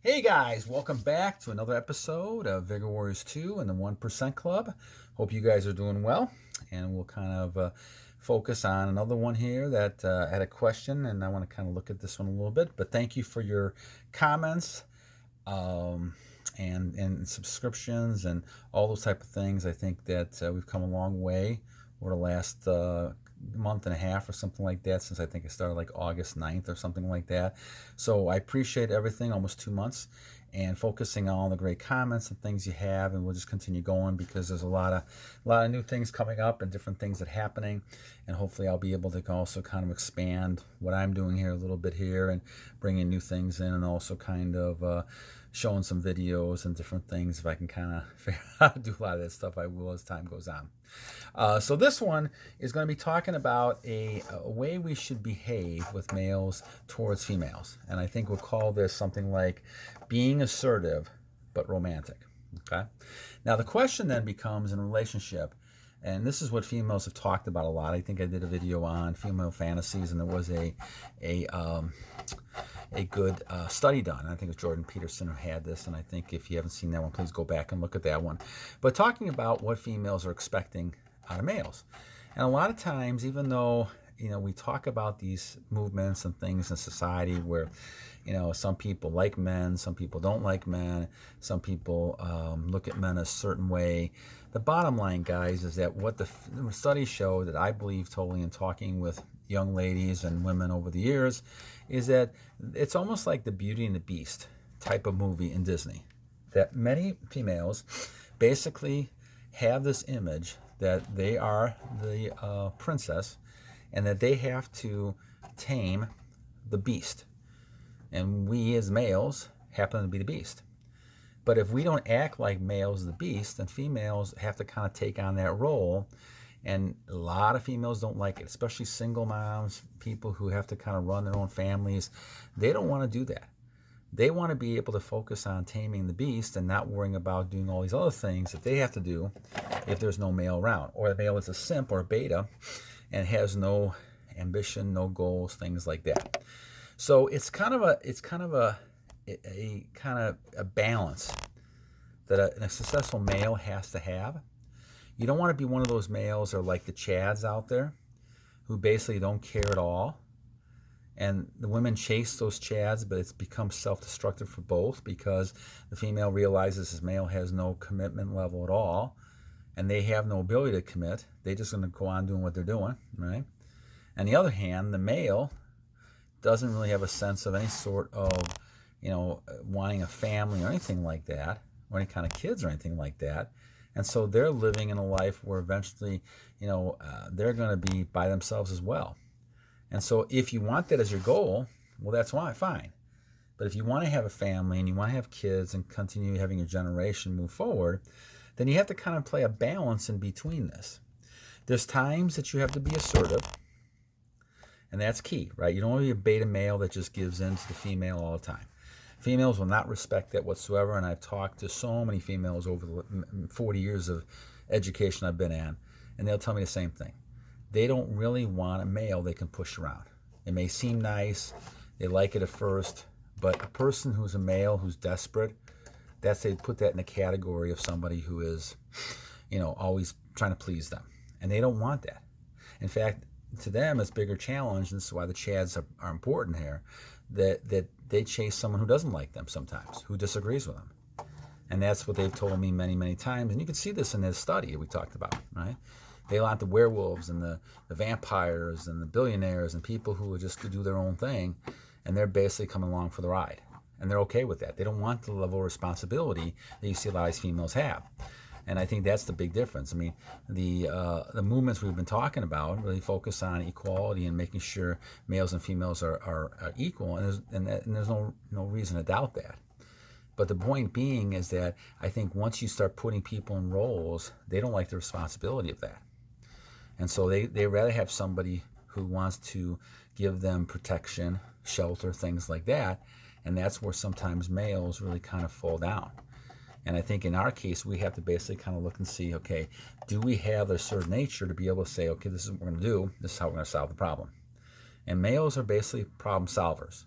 Hey guys, welcome back to another episode of Vigor Warriors 2 and the 1% Club. Hope you guys are doing well, and we'll kind of focus on another one here that had a question, and I want to kind of look at this one a little bit. But thank you for your comments and subscriptions and all those type of things. I think that we've come a long way over the last month and a half or something like that, since I think I started like August 9th or something like that. So I appreciate everything, almost 2 months, and focusing on all the great comments and things you have, and we'll just continue going because there's a lot of new things coming up and different things that are happening, and hopefully I'll be able to also kind of expand what I'm doing here a little bit here and bring in new things in, and also kind of showing some videos and different things. If I can kind of figure out how to do a lot of that stuff, I will as time goes on. So this one is going to be talking about a way we should behave with males towards females. And I think we'll call this something like being assertive but romantic. Okay. Now the question then becomes, in a relationship, and this is what females have talked about a lot. I think I did a video on female fantasies, and there was a good study done. I think it was Jordan Peterson who had this, and I think if you haven't seen that one, please go back and look at that one. But talking about what females are expecting out of males. And a lot of times, even though we talk about these movements and things in society where some people like men, some people don't like men, some people look at men a certain way. The bottom line, guys, is that what the studies show, that I believe totally in talking with young ladies and women over the years, is that it's almost like the Beauty and the Beast type of movie in Disney. That many females basically have this image that they are the princess, and that they have to tame the beast. And we as males happen to be the beast. But if we don't act like males the beast, then females have to kind of take on that role. And a lot of females don't like it, especially single moms, people who have to kind of run their own families. They don't want to do that. They want to be able to focus on taming the beast and not worrying about doing all these other things that they have to do if there's no male around. Or the male is a simp or a beta and has no ambition, no goals, things like that. So it's kind of a balance that a successful male has to have. You don't want to be one of those males or like the Chads out there who basically don't care at all. And the women chase those Chads, but it's become self-destructive for both, because the female realizes this male has no commitment level at all, and they have no ability to commit. They're just going to go on doing what they're doing, right? On the other hand, the male doesn't really have a sense of any sort of, wanting a family or anything like that, or any kind of kids or anything like that. And so they're living in a life where eventually, they're going to be by themselves as well. And so if you want that as your goal, well, that's fine. But if you want to have a family and you want to have kids and continue having your generation move forward, then you have to kind of play a balance in between this. There's times that you have to be assertive, and that's key, right? You don't want to be a beta male that just gives in to the female all the time. Females will not respect that whatsoever, and I've talked to so many females over the 40 years of education I've been in, and they'll tell me the same thing. They don't really want a male they can push around. It may seem nice, they like it at first, but a person who's a male who's desperate, they put that in the category of somebody who is, always trying to please them. And they don't want that. In fact, to them, it's a bigger challenge, and this is why the Chads are important here, that they chase someone who doesn't like them sometimes, who disagrees with them. And that's what they've told me many, many times. And you can see this in this study that we talked about, right? They want the werewolves and the vampires and the billionaires and people who just do their own thing, and they're basically coming along for the ride. And they're okay with that. They don't want the level of responsibility that you see a lot of these females have. And I think that's the big difference. I mean, the movements we've been talking about really focus on equality and making sure males and females are equal, and there's no reason to doubt that. But the point being is that I think once you start putting people in roles, they don't like the responsibility of that. And so they rather have somebody who wants to give them protection, shelter, things like that. And that's where sometimes males really kind of fall down. And I think in our case, we have to basically kind of look and see, okay, do we have a certain nature to be able to say, okay, this is what we're going to do. This is how we're going to solve the problem. And males are basically problem solvers.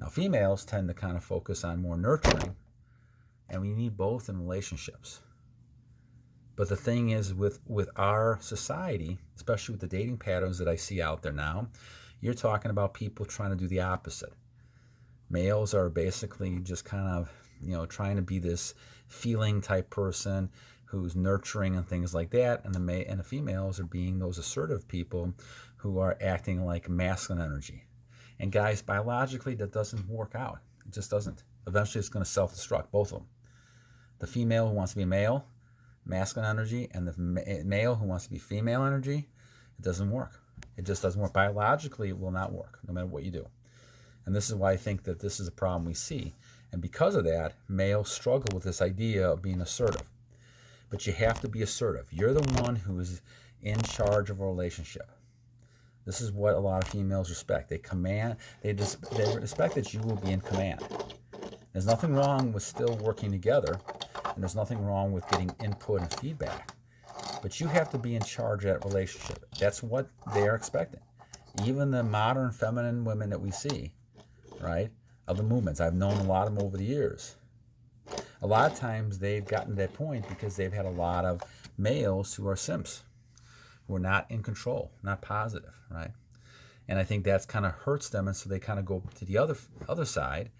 Now, females tend to kind of focus on more nurturing, and we need both in relationships. But the thing is, with our society, especially with the dating patterns that I see out there now, you're talking about people trying to do the opposite. Males are basically just kind of, trying to be this feeling type person who's nurturing and things like that, and the females are being those assertive people who are acting like masculine energy. And guys, biologically, that doesn't work out. It just doesn't. Eventually, it's going to self-destruct, both of them. The female who wants to be male, masculine energy, and the male who wants to be female energy, it doesn't work. It just doesn't work. Biologically, it will not work, no matter what you do. And this is why I think that this is a problem we see. And because of that, males struggle with this idea of being assertive. But you have to be assertive. You're the one who is in charge of a relationship. This is what a lot of females respect. They respect that you will be in command. There's nothing wrong with still working together, and there's nothing wrong with getting input and feedback. But you have to be in charge of that relationship. That's what they are expecting. Even the modern feminine women that we see, right, of the movements, I've known a lot of them over the years. A lot of times they've gotten to that point because they've had a lot of males who are simps, who are not in control, not positive, right? And I think that's kind of hurts them, and so they kind of go to the other side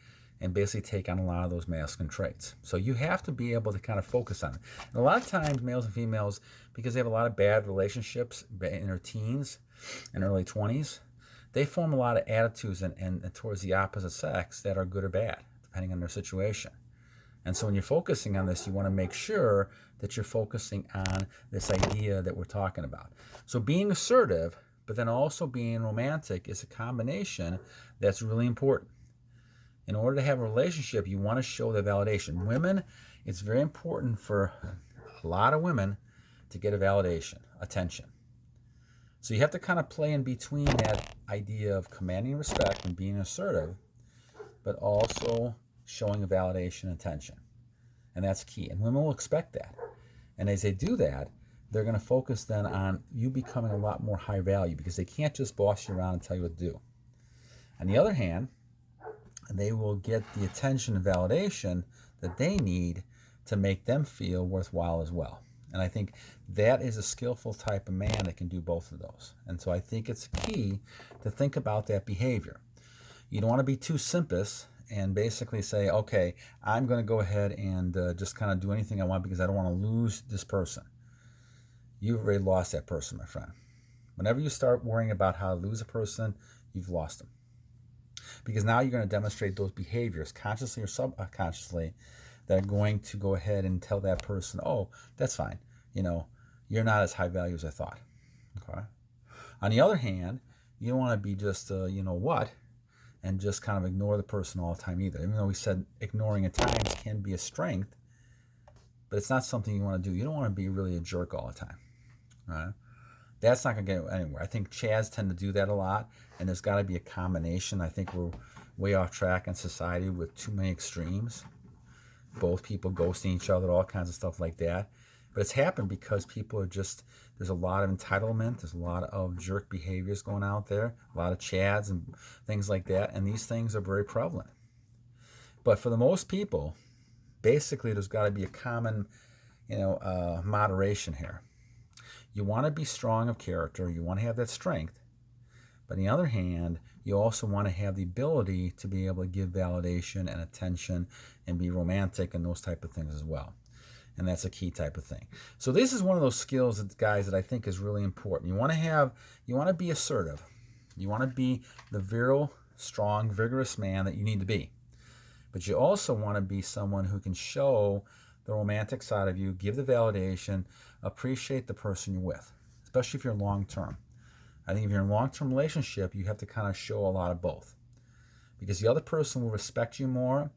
and basically take on a lot of those masculine traits. So you have to be able to kind of focus on it. And a lot of times, males and females, because they have a lot of bad relationships in their teens and early 20s, they form a lot of attitudes and towards the opposite sex that are good or bad, depending on their situation. And so when you're focusing on this, you want to make sure that you're focusing on this idea that we're talking about. So being assertive, but then also being romantic is a combination that's really important. In order to have a relationship, you want to show the validation. Women, it's very important for a lot of women to get a validation, attention. So you have to kind of play in between that idea of commanding respect and being assertive, but also showing a validation and attention. And that's key. And women will expect that. And as they do that, they're going to focus then on you becoming a lot more high value, because they can't just boss you around and tell you what to do. On the other hand, they will get the attention and validation that they need to make them feel worthwhile as well. And I think that is a skillful type of man that can do both of those. And so I think it's key to think about that behavior. You don't want to be too simpist and basically say, okay, I'm going to go ahead and just kind of do anything I want because I don't want to lose this person. You've already lost that person, my friend. Whenever you start worrying about how to lose a person, you've lost them. Because now you're going to demonstrate those behaviors, consciously or subconsciously, that are going to go ahead and tell that person, oh, that's fine. You're not as high value as I thought. Okay. On the other hand, you don't want to be just, and just kind of ignore the person all the time either. Even though we said ignoring at times can be a strength, but it's not something you want to do. You don't want to be really a jerk all the time. Right? That's not going to get anywhere. I think Chads tend to do that a lot, and there's got to be a combination. I think we're way off track in society with too many extremes. Both people ghosting each other, all kinds of stuff like that. But it's happened because people are just, there's a lot of entitlement, there's a lot of jerk behaviors going out there, a lot of Chads and things like that, and these things are very prevalent. But for the most people, basically there's got to be a common, moderation here. You want to be strong of character, you want to have that strength, but on the other hand, you also want to have the ability to be able to give validation and attention and be romantic and those type of things as well. And that's a key type of thing. So this is one of those skills, guys, that I think is really important. You want to be assertive. You want to be the virile, strong, vigorous man that you need to be. But you also want to be someone who can show the romantic side of you, give the validation, appreciate the person you're with, especially if you're long-term. I think if you're in a long-term relationship, you have to kind of show a lot of both. Because the other person will respect you more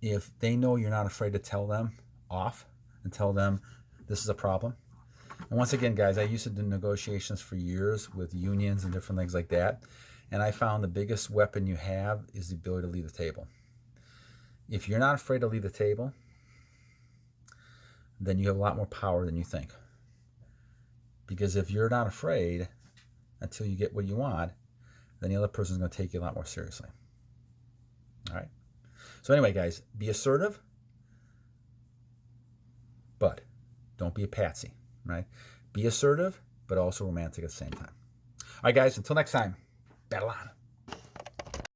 if they know you're not afraid to tell them off and tell them this is a problem. And once again, guys, I used to do negotiations for years with unions and different things like that. And I found the biggest weapon you have is the ability to leave the table. If you're not afraid to leave the table, then you have a lot more power than you think. Because if you're not afraid until you get what you want, then the other person's going to take you a lot more seriously. All right. So anyway, guys, be assertive, but don't be a patsy, right? Be assertive, but also romantic at the same time. All right, guys, until next time, battle on.